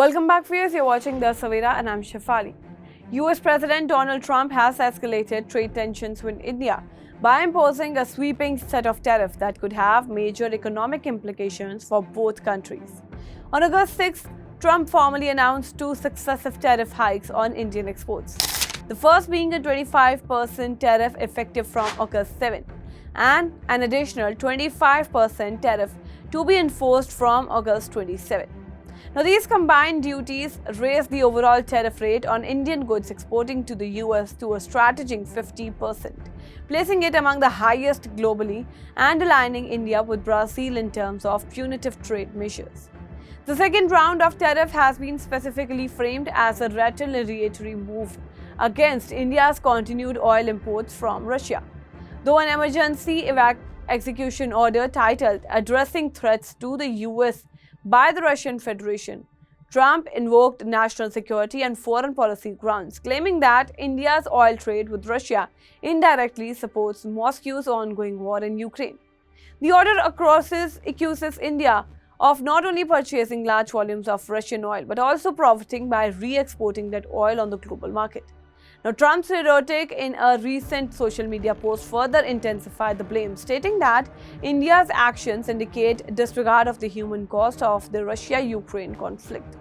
Welcome back, viewers. You're watching The Savera and I'm Shefali. US President Donald Trump has escalated trade tensions with India by imposing a sweeping set of tariffs that could have major economic implications for both countries. On August 6, Trump formally announced two successive tariff hikes on Indian exports. The first being a 25% tariff effective from August 7 and an additional 25% tariff to be enforced from August 27. Now, these combined duties raise the overall tariff rate on Indian goods exporting to the US to a strategic 50%, placing it among the highest globally and aligning India with Brazil in terms of punitive trade measures. The second round of tariff has been specifically framed as a retaliatory move against India's continued oil imports from Russia. Though an emergency execution order titled Addressing Threats to the US by the Russian Federation, Trump invoked national security and foreign policy grounds, claiming that India's oil trade with Russia indirectly supports Moscow's ongoing war in Ukraine. The order accuses India of not only purchasing large volumes of Russian oil but also profiting by re-exporting that oil on the global market. Now, Trump's rhetoric in a recent social media post further intensified the blame, stating that India's actions indicate disregard of the human cost of the Russia-Ukraine conflict.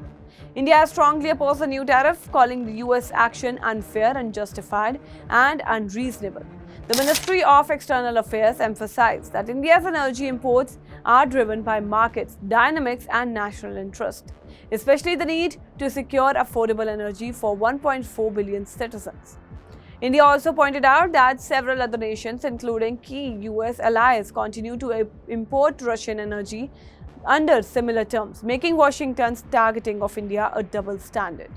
India has strongly opposed the new tariff, calling the US action unfair, unjustified, and unreasonable. The Ministry of External Affairs emphasized that India's energy imports are driven by markets, dynamics, and national interest, especially the need to secure affordable energy for 1.4 billion citizens. India also pointed out that several other nations, including key US allies, continue to import Russian energy under similar terms, making Washington's targeting of India a double standard.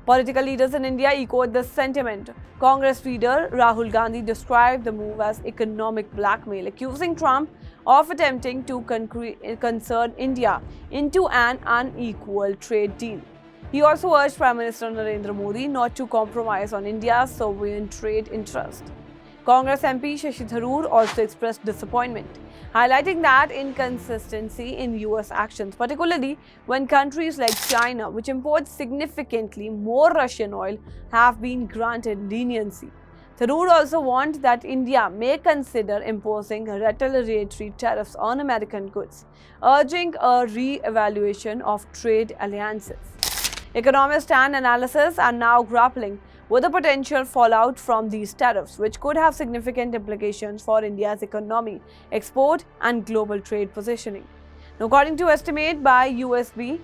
Political leaders in India echoed this sentiment. Congress leader Rahul Gandhi described the move as economic blackmail, accusing Trump of attempting to concern India into an unequal trade deal. He also urged Prime Minister Narendra Modi not to compromise on India's sovereign trade interest. Congress MP Shashi Tharoor also expressed disappointment, highlighting that inconsistency in US actions, particularly when countries like China, which imports significantly more Russian oil, have been granted leniency. Tharoor also warned that India may consider imposing retaliatory tariffs on American goods, urging a re-evaluation of trade alliances. Economists and analysts are now grappling with the potential fallout from these tariffs, which could have significant implications for India's economy, export, and global trade positioning. Now, according to estimate by USB,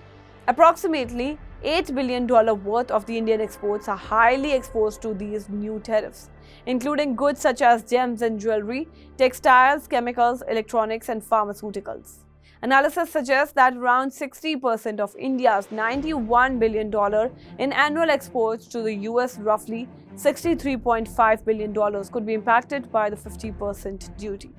approximately $8 billion worth of the Indian exports are highly exposed to these new tariffs, including goods such as gems and jewelry, textiles, chemicals, electronics, and pharmaceuticals. Analysis suggests that around 60% of India's $91 billion in annual exports to the US, roughly $63.5 billion, could be impacted by the 50% duty.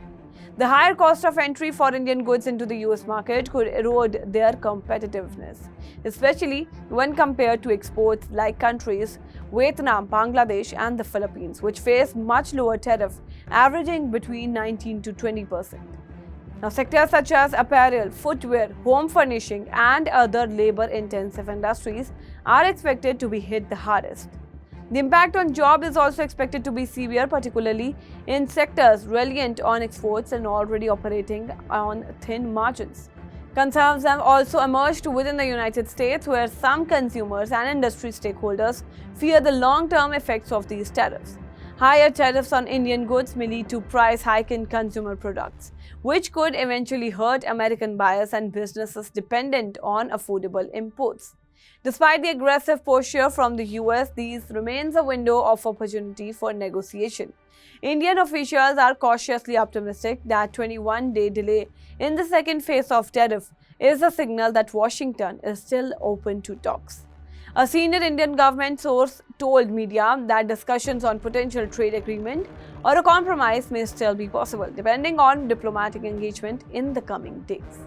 The higher cost of entry for Indian goods into the US market could erode their competitiveness, especially when compared to exports like countries Vietnam, Bangladesh, and the Philippines, which face much lower tariff, averaging between 19 to 20%. Now, sectors such as apparel, footwear, home furnishing, and other labor-intensive industries are expected to be hit the hardest. The impact on jobs is also expected to be severe, particularly in sectors reliant on exports and already operating on thin margins. Concerns have also emerged within the United States, where some consumers and industry stakeholders fear the long-term effects of these tariffs. Higher tariffs on Indian goods may lead to price hike in consumer products, which could eventually hurt American buyers and businesses dependent on affordable imports. Despite the aggressive posture from the US, these remains a window of opportunity for negotiation. Indian officials are cautiously optimistic that 21-day delay in the second phase of tariff is a signal that Washington is still open to talks. A senior Indian government source told media that discussions on potential trade agreement or a compromise may still be possible, depending on diplomatic engagement in the coming days.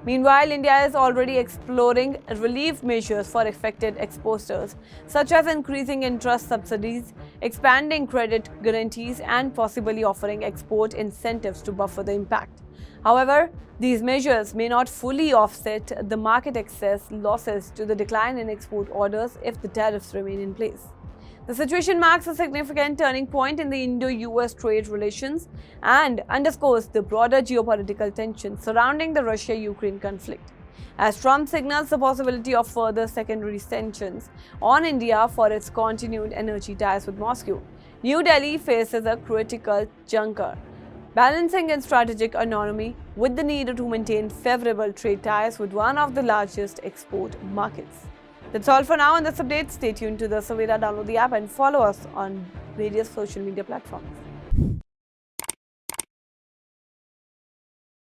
Meanwhile, India is already exploring relief measures for affected exporters, such as increasing interest subsidies, expanding credit guarantees, and possibly offering export incentives to buffer the impact. However, these measures may not fully offset the market access losses to the decline in export orders if the tariffs remain in place. The situation marks a significant turning point in the Indo-US trade relations and underscores the broader geopolitical tension surrounding the Russia-Ukraine conflict, as Trump signals the possibility of further secondary tensions on India for its continued energy ties with Moscow. New Delhi faces a critical juncture, balancing its strategic autonomy with the need to maintain favorable trade ties with one of the largest export markets. That's all for now in this update. Stay tuned to the Savera, download the app and follow us on various social media platforms.